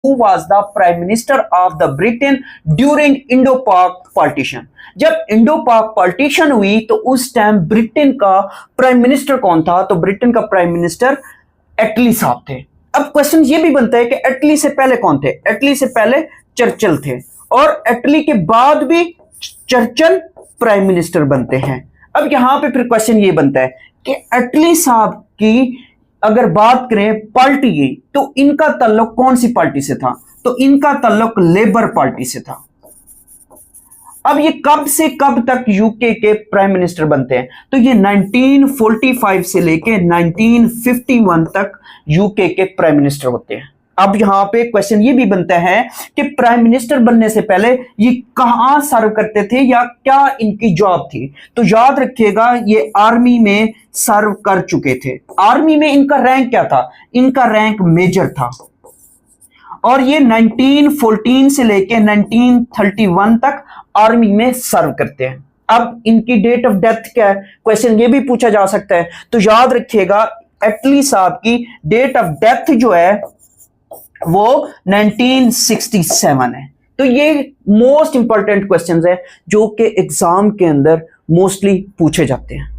who was the prime minister of the Britain during Indo-Pak partition। जब इंडो-पाक partition हुई तो उस टाइम ब्रिटेन का प्राइम मिनिस्टर कौन था? तो ब्रिटेन का प्राइम मिनिस्टर एटली साहब थे। अब क्वेश्चन ये भी बनता है कि एटली से पहले कौन थे? एटली से पहले चर्चिल थे और एटली के बाद भी चर्चिल प्राइम मिनिस्टर बनते हैं। अब यहां पे फिर क्वेश्चन ये बनता है कि एटली साहब की अगर बात करें पार्टी की, तो इनका ताल्लुक कौन सी पार्टी से था? तो इनका ताल्लुक लेबर पार्टी से था। अब ये कब से कब तक यूके के प्राइम मिनिस्टर बनते हैं? तो ये 1945 से लेके 1951 तक यूके के प्राइम मिनिस्टर होते हैं। अब यहां पे क्वेश्चन ये भी बनता है कि प्राइम मिनिस्टर बनने से पहले ये कहां सर्व करते थे या क्या इनकी जॉब थी? तो याद रखिएगा ये आर्मी में सर्व कर चुके थे। आर्मी में इनका रैंक क्या था? इनका रैंक मेजर था और ये 1914 से लेके 1931 तक आर्मी में सर्व करते हैं। अब इनकी डेट ऑफ डेथ क्या है? क्वेश्चन ये भी पूछा जा सकता है। तो याद रखिएगा एटली साहब की डेट ऑफ डेथ जो है वो 1967 है। तो ये मोस्ट इंपॉर्टेंट क्वेश्चंस है जो कि एग्जाम के अंदर मोस्टली पूछे जाते हैं।